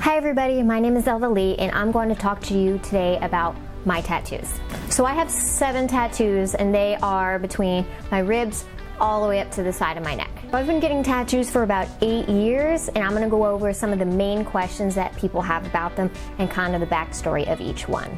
Hi everybody, my name is Zelda Lee and I'm going to talk to you today about my tattoos. So I have 7 tattoos and they are between my ribs all the way up to the side of my neck. I've been getting tattoos for about 8 years and I'm going to go over some of the main questions that people have about them and kind of the backstory of each one.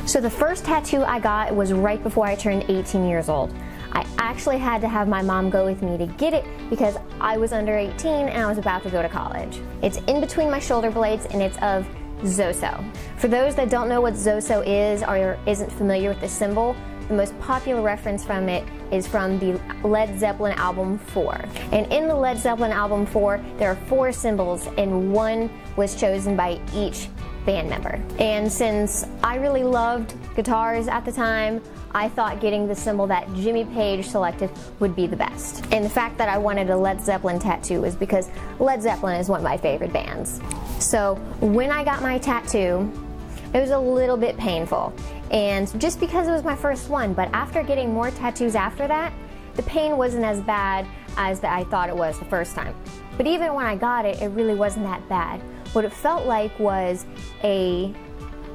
So the first tattoo I got was right before I turned 18 years old. I actually had to have my mom go with me to get it because I was under 18 and I was about to go to college. It's in between my shoulder blades and it's of Zoso. For those that don't know what Zoso is or isn't familiar with the symbol, the most popular reference from it is from the Led Zeppelin album 4. And in the Led Zeppelin album 4, there are 4 symbols and one was chosen by each band member. And since I really loved guitars at the time, I thought getting the symbol that Jimmy Page selected would be the best. And the fact that I wanted a Led Zeppelin tattoo is because Led Zeppelin is one of my favorite bands. So when I got my tattoo, it was a little bit painful. And just because it was my first one, but after getting more tattoos after that, the pain wasn't as bad as I thought it was the first time. But even when I got it, it really wasn't that bad. What it felt like was a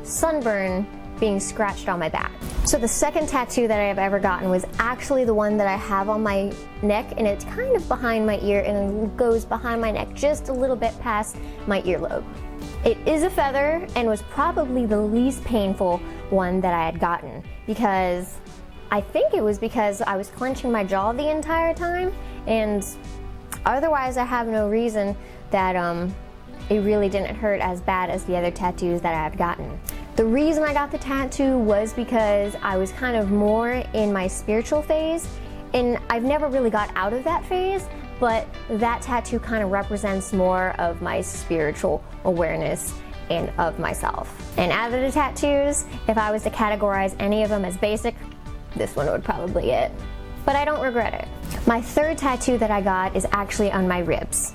sunburn being scratched on my back. So the second tattoo that I have ever gotten was actually the one that I have on my neck, and it's kind of behind my ear and it goes behind my neck just a little bit past my earlobe. It is a feather and was probably the least painful one that I had gotten because I think it was because I was clenching my jaw the entire time, and otherwise I have no reason that it really didn't hurt as bad as the other tattoos that I have gotten. The reason I got the tattoo was because I was kind of more in my spiritual phase, and I've never really got out of that phase, but that tattoo kind of represents more of my spiritual awareness and of myself. And out of the tattoos, if I was to categorize any of them as basic, this one would probably be it. But I don't regret it. My third tattoo that I got is actually on my ribs.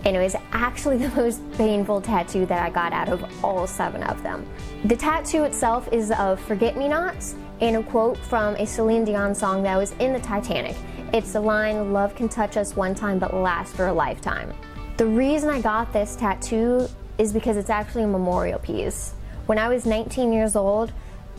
And it was actually the most painful tattoo that I got out of all 7 of them. The tattoo itself is of forget-me-nots and a quote from a Celine Dion song that was in the Titanic. It's the line, "Love can touch us one time but last for a lifetime." The reason I got this tattoo is because it's actually a memorial piece. When I was 19 years old,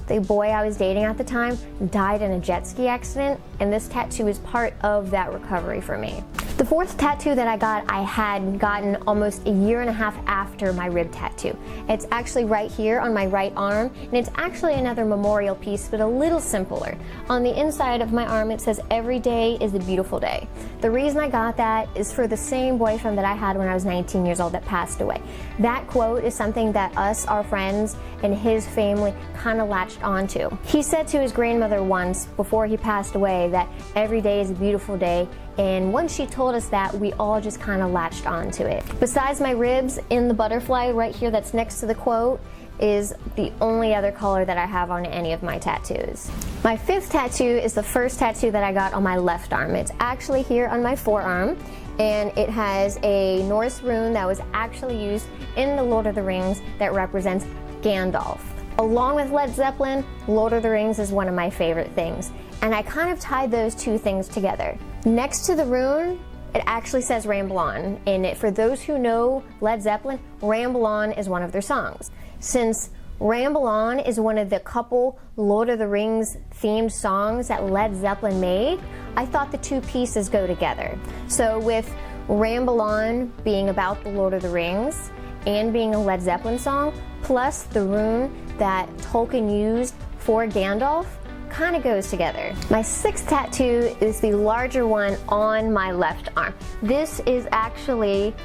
the boy I was dating at the time died in a jet ski accident, and this tattoo is part of that recovery for me. The fourth tattoo that I had gotten almost a year and a half after my rib tattoo. It's actually right here on my right arm, and it's actually another memorial piece, but a little simpler. On the inside of my arm, it says, "Every day is a beautiful day." The reason I got that is for the same boyfriend that I had when I was 19 years old that passed away. That quote is something that us, our friends, and his family kind of latched onto. He said to his grandmother once, before he passed away, that every day is a beautiful day, and once she told us that, we all just kind of latched onto it. Besides my ribs, in the butterfly right here that's next to the quote is the only other color that I have on any of my tattoos. My fifth tattoo is the first tattoo that I got on my left arm. It's actually here on my forearm, and it has a Norse rune that was actually used in the Lord of the Rings that represents Gandalf. Along with Led Zeppelin, Lord of the Rings is one of my favorite things, and I kind of tied those two things together. Next to the rune, it actually says Ramble On, and for those who know Led Zeppelin, Ramble On is one of their songs. Since Ramble On is one of the couple Lord of the Rings themed songs that Led Zeppelin made, I thought the two pieces go together. So with Ramble On being about the Lord of the Rings and being a Led Zeppelin song, plus the rune that Tolkien used for Gandalf, kind of goes together. My sixth tattoo is the larger one on my left arm. This is actually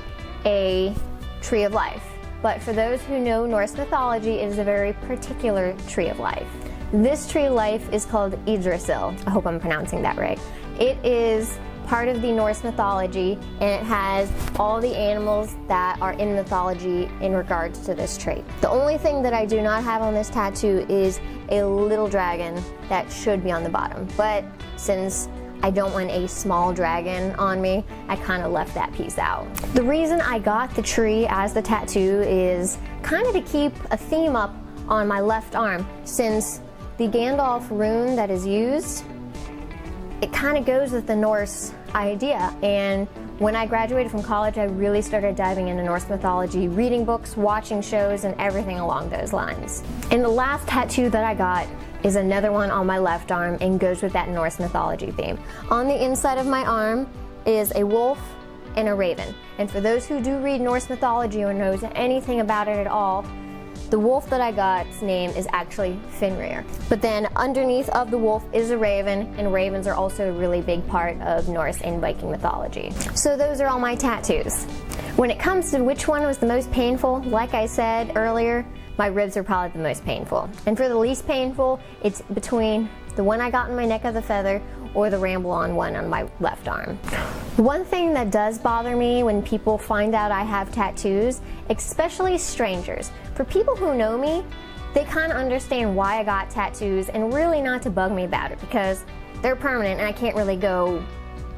a tree of life, but for those who know Norse mythology, it is a very particular tree of life. This tree of life is called Yggdrasil. I hope I'm pronouncing that right. It is part of the Norse mythology, and it has all the animals that are in mythology in regards to this trait. The only thing that I do not have on this tattoo is a little dragon that should be on the bottom, but since I don't want a small dragon on me, I kind of left that piece out. The reason I got the tree as the tattoo is kind of to keep a theme up on my left arm, since the Gandalf rune that is used it kind of goes with the Norse idea. And when I graduated from college, I really started diving into Norse mythology, reading books, watching shows, and everything along those lines. And the last tattoo that I got is another one on my left arm and goes with that Norse mythology theme. On the inside of my arm is a wolf and a raven. And for those who do read Norse mythology or knows anything about it at all, the wolf that I got's name is actually Fenrir. But then underneath of the wolf is a raven, and ravens are also a really big part of Norse and Viking mythology. So those are all my tattoos. When it comes to which one was the most painful, like I said earlier, my ribs are probably the most painful. And for the least painful, it's between the one I got in my neck of the feather or the ramble-on one on my left arm. One thing that does bother me when people find out I have tattoos, especially strangers. For people who know me, they kind of understand why I got tattoos and really not to bug me about it because they're permanent and I can't really go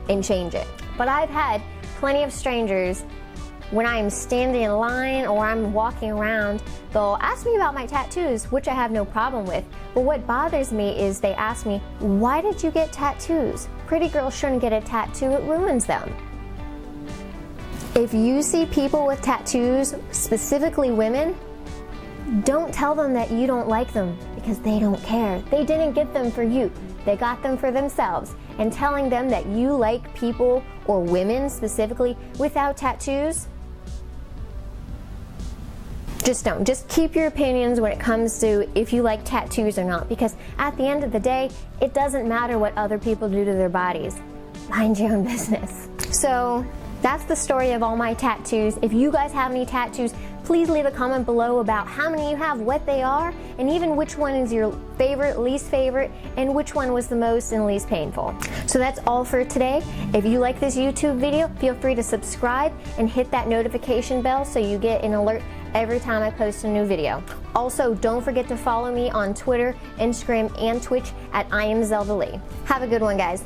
and change it. But I've had plenty of strangers, when I'm standing in line or I'm walking around, they'll ask me about my tattoos, which I have no problem with. But what bothers me is they ask me, why did you get tattoos? Pretty girls shouldn't get a tattoo, it ruins them. If you see people with tattoos, specifically women, don't tell them that you don't like them because they don't care. They didn't get them for you. They got them for themselves. And telling them that you like people, or women specifically, without tattoos, just don't. Just keep your opinions when it comes to if you like tattoos or not, because at the end of the day, it doesn't matter what other people do to their bodies. Mind your own business. So that's the story of all my tattoos. If you guys have any tattoos, please leave a comment below about how many you have, what they are, and even which one is your favorite, least favorite, and which one was the most and least painful. So that's all for today. If you like this YouTube video, feel free to subscribe and hit that notification bell so you get an alert every time I post a new video. Also, don't forget to follow me on Twitter, Instagram, and Twitch at I am Zelda Lee. Have a good one, guys.